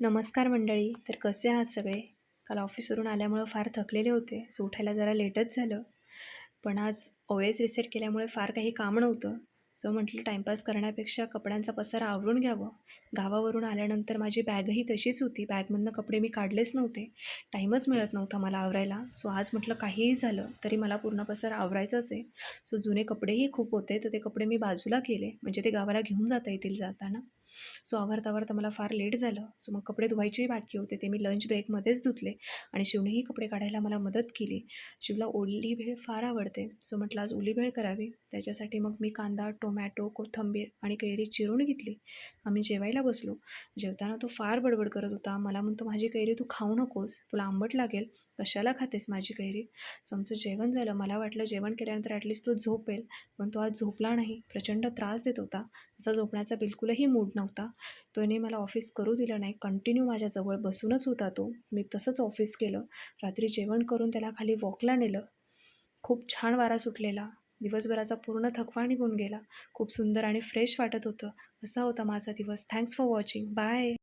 नमस्कार मंडळी. तर कसे आहात सगळे? काल ऑफिसवरून आल्यामुळं फार थकलेले होते, सो उठायला जरा लेटच झालं. पण आज OS रिसेट केल्यामुळे फार काही काम नव्हतं. सो म्हटलं टाईमपास करण्यापेक्षा कपड्यांचा पसारा आवरून घ्यावं. गावावरून आल्यानंतर माझी बॅगही तशीच होती. बॅगमधनं कपडे मी काढलेच नव्हते. टाईमच मिळत नव्हता मला आवरायला. सो आज म्हटलं काहीही झालं तरी मला पूर्ण पसारा आवरायचाच आहे. सो जुने कपडेही खूप होते, तर ते कपडे मी बाजूला केले, म्हणजे ते गावाला घेऊन जाता येतील जाताना. सो आवरता मला फार लेट झालं. सो मग कपडे धुवायचेही बाकी होते, ते मी लंच ब्रेकमध्येच धुतले आणि शिवनेही कपडे काढायला मला मदत केली. शिवला ओली भेळ फार आवडते, सो म्हटलं आज ओली भेळ करावी. त्याच्यासाठी मग मी कांदा, टोमॅटो, कोथिंबीर आणि कैरी चिरून घेतली. आम्ही जेवायला बसलो. जेवताना तो फार बडबड करत होता. मला म्हणतो, माझी कैरी तू खाऊ नकोस, तुला आंबट लागेल, कशाला खातेस माझी कैरी. सो आमचं जेवण झालं. मला वाटलं जेवण केल्यानंतर ॲटलिस्ट तो झोपेल, पण तो आज झोपला नाही. प्रचंड त्रास देत होता. त्याचा झोपण्याचा बिलकुलही मूड नव्हता. त्याने मला ऑफिस करू दिलं नाही. कंटिन्यू माझ्याजवळ बसूनच होता तो. मी तसंच ऑफिस केलं. रात्री जेवण करून त्याला खाली वॉकला नेलं. खूप छान वारा सुटलेला. दिवसभराचा पूर्ण थकवा निघून गेला. खूप सुंदर आणि फ्रेश वाटत होतं. असा होता माझा दिवस. Thanks for watching. बाय.